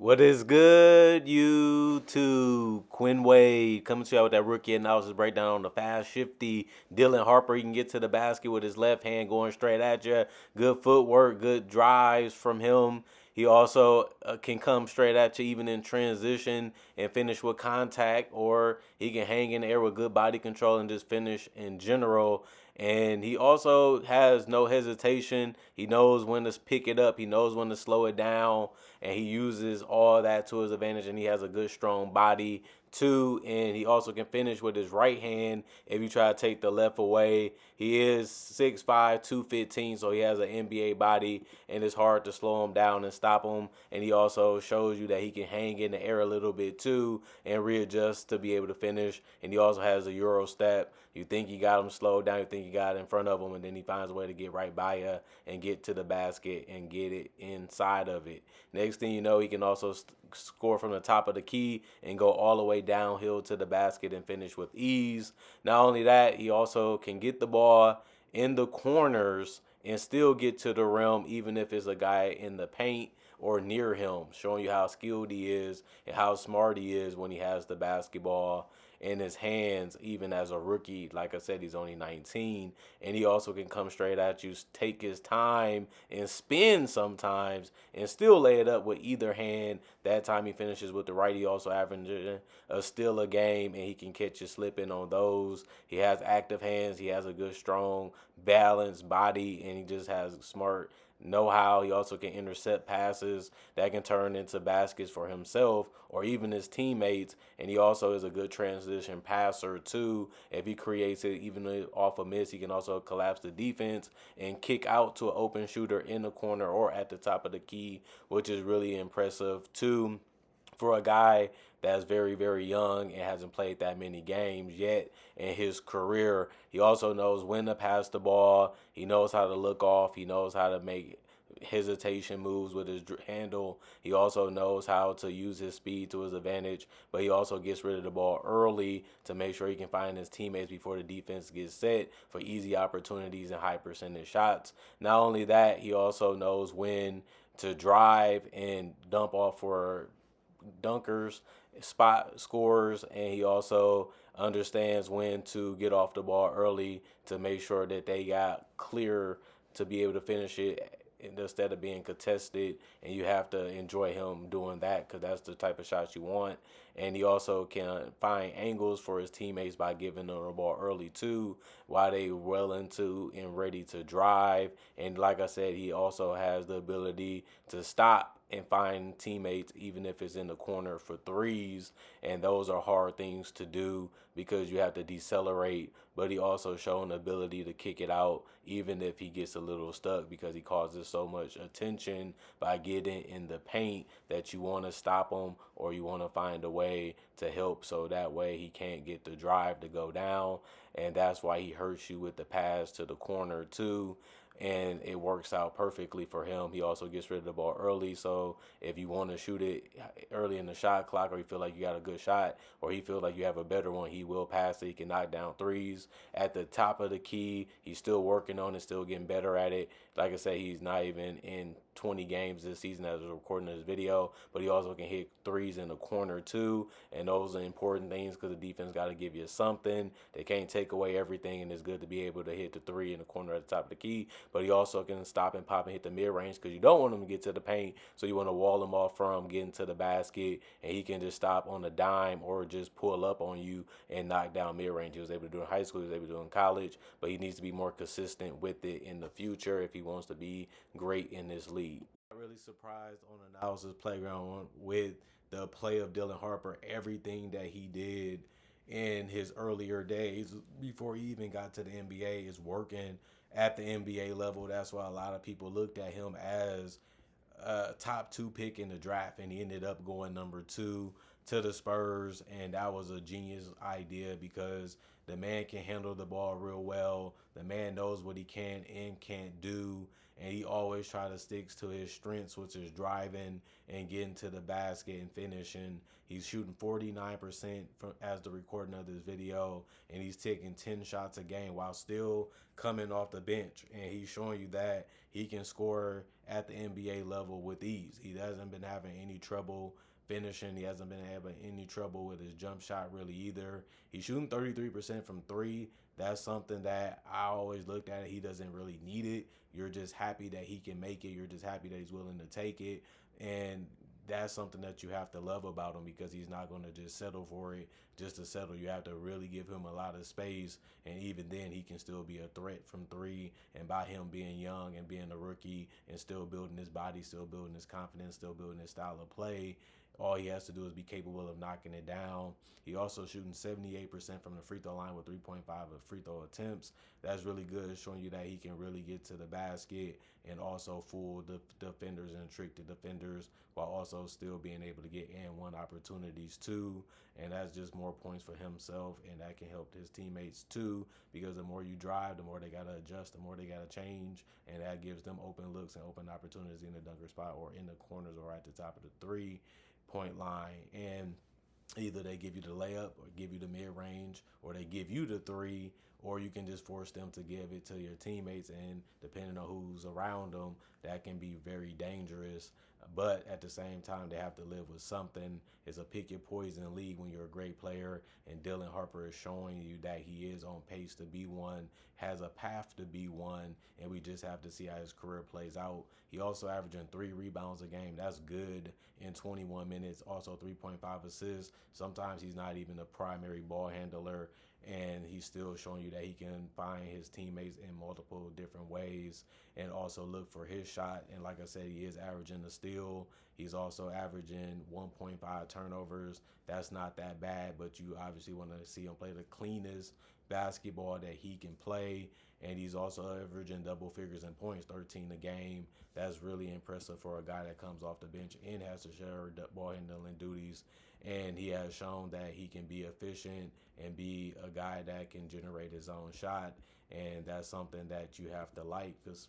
What is good, YouTube? Quinn Wade coming to you out with that rookie analysis breakdown on the fast, shifty Dylan Harper. He can get to the basket with his left hand going straight at you. Good footwork, good drives from him. He also can come straight at you even in transition and finish with contact, or he can hang in the air with good body control and just finish in general. And he also has no hesitation. He knows when to pick it up. He knows when to slow it down. And he uses all that to his advantage. And he has a good, strong body, too. And he also can finish with his right hand if you try to take the left away. He is 6'5", 215, so he has an NBA body. And it's hard to slow him down and stop him. And he also shows you that he can hang in the air a little bit, too, and readjust to be able to finish. And he also has a Euro step. You think you got him slowed down, you think you got it in front of him, and then he finds a way to get right by you and get to the basket and get it inside of it. Next thing you know, he can also score from the top of the key and go all the way downhill to the basket and finish with ease. Not only that, he also can get the ball in the corners and still get to the rim, even if it's a guy in the paint or near him, showing you how skilled he is and how smart he is when he has the basketball in his hands, even as a rookie. Like I said, he's only 19, and he also can come straight at you, take his time, and spin sometimes, and still lay it up with either hand. That time he finishes with the right. He also averages a steal a game, and he can catch you slipping on those. He has active hands. He has a good, strong, balanced body, and he just has smart know-how. He also can intercept passes that can turn into baskets for himself or even his teammates. And he also is a good transition passer too. If he creates it even off a miss, he can also collapse the defense and kick out to an open shooter in the corner or at the top of the key, which is really impressive too for a guy that's very, very young and hasn't played that many games yet in his career. He also knows when to pass the ball. He knows how to look off. He knows how to make hesitation moves with his handle. He also knows how to use his speed to his advantage, but he also gets rid of the ball early to make sure he can find his teammates before the defense gets set for easy opportunities and high percentage shots. Not only that, he also knows when to drive and dump off for dunkers, spot scorers, and he also understands when to get off the ball early to make sure that they got clear to be able to finish it instead of being contested, and you have to enjoy him doing that because that's the type of shots you want. And he also can find angles for his teammates by giving them the ball early too, while they well into and ready to drive. And like I said, he also has the ability to stop and find teammates even if it's in the corner for threes, and those are hard things to do because you have to decelerate. But he also shown the ability to kick it out even if he gets a little stuck because he causes so much attention by getting in the paint that you want to stop him or you want to find a way to help so that way he can't get the drive to go down. And that's why he hurts you with the pass to the corner too, and it works out perfectly for him. He also gets rid of the ball early, so if you want to shoot it early in the shot clock, or you feel like you got a good shot, or he feels like you have a better one, he will pass it. He can knock down threes at the top of the key. He's still working on it, still getting better at it. Like I said, he's not even in 20 games this season as we're recording this video, but he also can hit threes in the corner too, and those are important things because the defense got to give you something. They can't take away everything, and it's good to be able to hit the three in the corner at the top of the key, but he also can stop and pop and hit the mid-range because you don't want him to get to the paint, so you want to wall him off from getting to the basket, and he can just stop on a dime or just pull up on you and knock down mid-range. He was able to do it in high school, he was able to do it in college, but he needs to be more consistent with it in the future if he wants to be great in this league. I'm really surprised on Analysis Playground with the play of Dylan Harper, everything that he did in his earlier days before he even got to the NBA is working at the NBA level. That's why a lot of people looked at him as a top two pick in the draft, and he ended up going number two to the Spurs, and that was a genius idea because the man can handle the ball real well. The man knows what he can and can't do, and he always try to sticks to his strengths, which is driving and getting to the basket and finishing. He's shooting 49% from as the recording of this video, and he's taking 10 shots a game while still coming off the bench. And he's showing you that he can score at the NBA level with ease. He hasn't been having any trouble finishing. He hasn't been having any trouble with his jump shot really either. He's shooting 33% from three. That's something that I always looked at. He doesn't really need it. You're just happy that he can make it. You're just happy that he's willing to take it. And that's something that you have to love about him, because he's not going to just settle for it just to settle. You have to really give him a lot of space, and even then he can still be a threat from three. And by him being young and being a rookie and still building his body, still building his confidence, still building his style of play, all he has to do is be capable of knocking it down. He also shooting 78% from the free throw line with 3.5 of free throw attempts. That's really good. It's showing you that he can really get to the basket and also fool the defenders and trick the defenders, while also still being able to get and one opportunities too. And that's just more points for himself, and that can help his teammates too, because the more you drive, the more they got to adjust, the more they got to change, and that gives them open looks and open opportunities in the dunker spot or in the corners or at the top of the 3-point line. And either they give you the layup or give you the mid-range, or they give you the three, or you can just force them to give it to your teammates, and depending on who's around them, that can be very dangerous. But at the same time, they have to live with something. It's a pick your poison league when you're a great player, and Dylan Harper is showing you that he is on pace to be one, has a path to be one, and we just have to see how his career plays out. He also averaging 3 rebounds a game. That's good in 21 minutes. Also 3.5 assists. Sometimes he's not even a primary ball handler, and he's still showing you that he can find his teammates in multiple different ways and also look for his shot. And like I said, he is averaging a steal. He's also averaging 1.5 turnovers. That's not that bad, but you obviously want to see him play the cleanest basketball that he can play. And he's also averaging double figures in points, 13 a game. That's really impressive for a guy that comes off the bench and has to share ball handling duties. And he has shown that he can be efficient and be a guy that can generate his own shot. And that's something that you have to like, because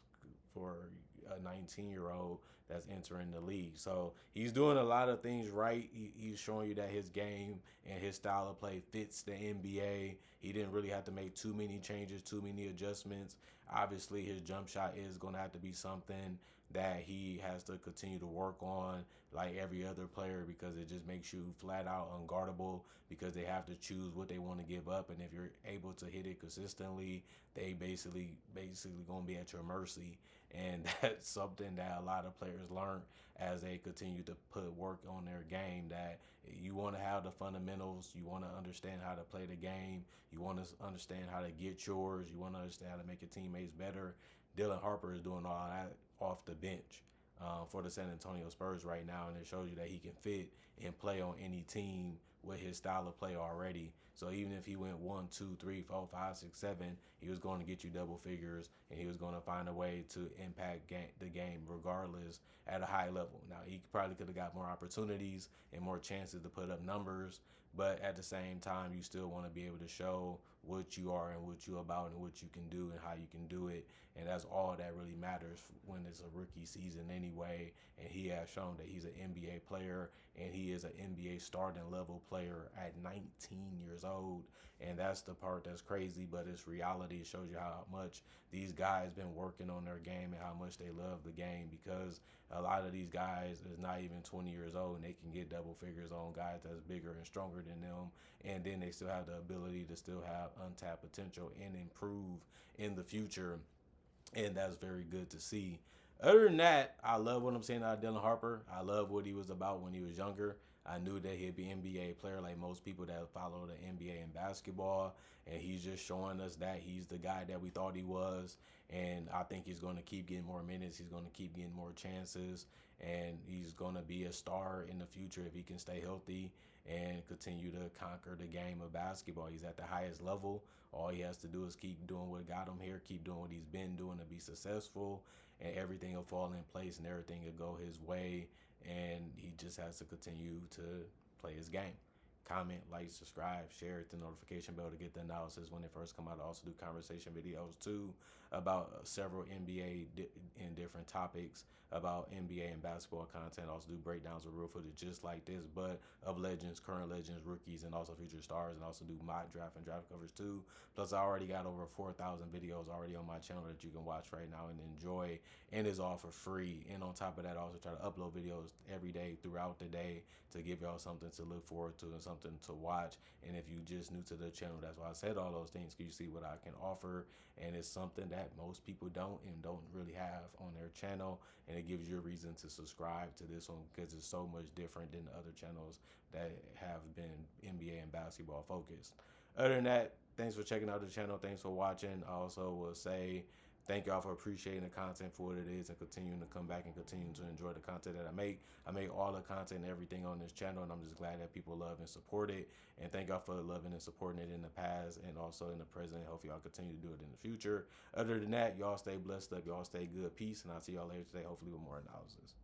for a 19-year-old that's entering the league. So he's doing a lot of things right. He's showing you that his game and his style of play fits the NBA. He didn't really have to make too many changes, too many adjustments. Obviously, his jump shot is going to have to be something that he has to continue to work on like every other player, because it just makes you flat out unguardable, because they have to choose what they want to give up. And if you're able to hit it consistently, they basically going to be at your mercy. And that's something that a lot of players learn as they continue to put work on their game, that you want to have the fundamentals, you want to understand how to play the game, you want to understand how to get yours, you want to understand how to make your teammates better. Dylan Harper is doing all that off the bench for the San Antonio Spurs right now, and it shows you that he can fit and play on any team with his style of play already. So even if he went 1, 2, 3, 4, 5, 6, 7, he was going to get you double figures, and he was going to find a way to impact the game regardless at a high level. Now, he probably could have got more opportunities and more chances to put up numbers, but at the same time, you still want to be able to show what you are and what you're about and what you can do and how you can do it. And that's all that really matters when it's a rookie season anyway. And he has shown that he's an NBA player, and he is an NBA starting level player at 19 years old. And that's the part that's crazy, but it's reality. It shows you how much these guys been working on their game and how much they love the game, because a lot of these guys is not even 20 years old, and they can get double figures on guys that's bigger and stronger than them. And then they still have the ability to still have untapped potential and improve in the future. And that's very good to see. Other than that, I love what I'm seeing out of Dylan Harper. I love what he was about when he was younger. I knew that he'd be an NBA player like most people that follow the NBA and basketball. And he's just showing us that he's the guy that we thought he was. And I think he's going to keep getting more minutes. He's going to keep getting more chances. And he's going to be a star in the future if he can stay healthy and continue to conquer the game of basketball. He's at the highest level. All he has to do is keep doing what got him here, keep doing what he's been doing to be successful, and everything will fall in place and everything will go his way. And he just has to continue to play his game. comment, like, subscribe, share, hit the notification bell to get the analysis when they first come out. I also do conversation videos too about several NBA and different topics about NBA and basketball content. I also do breakdowns of real footage just like this, but of legends, current legends, rookies, and also future stars, and also do mock draft and draft coverage too. Plus, I already got over 4,000 videos already on my channel that you can watch right now and enjoy, and it's all for free. And on top of that, I also try to upload videos every day throughout the day to give y'all something to look forward to and something to watch. And if you just new to the channel, that's why I said all those things, because you see what I can offer, and it's something that most people don't really have on their channel, and it gives you a reason to subscribe to this one because it's so much different than the other channels that have been NBA and basketball focused. Other than that, thanks for checking out the channel. Thanks for watching. I also will say thank y'all for appreciating the content for what it is and continuing to come back and continue to enjoy the content that I make. I make all the content and everything on this channel, and I'm just glad that people love and support it. And thank y'all for loving and supporting it in the past and also in the present. Hopefully y'all continue to do it in the future. Other than that, y'all stay blessed up. Y'all stay good. Peace. And I'll see y'all later today, hopefully with more analysis.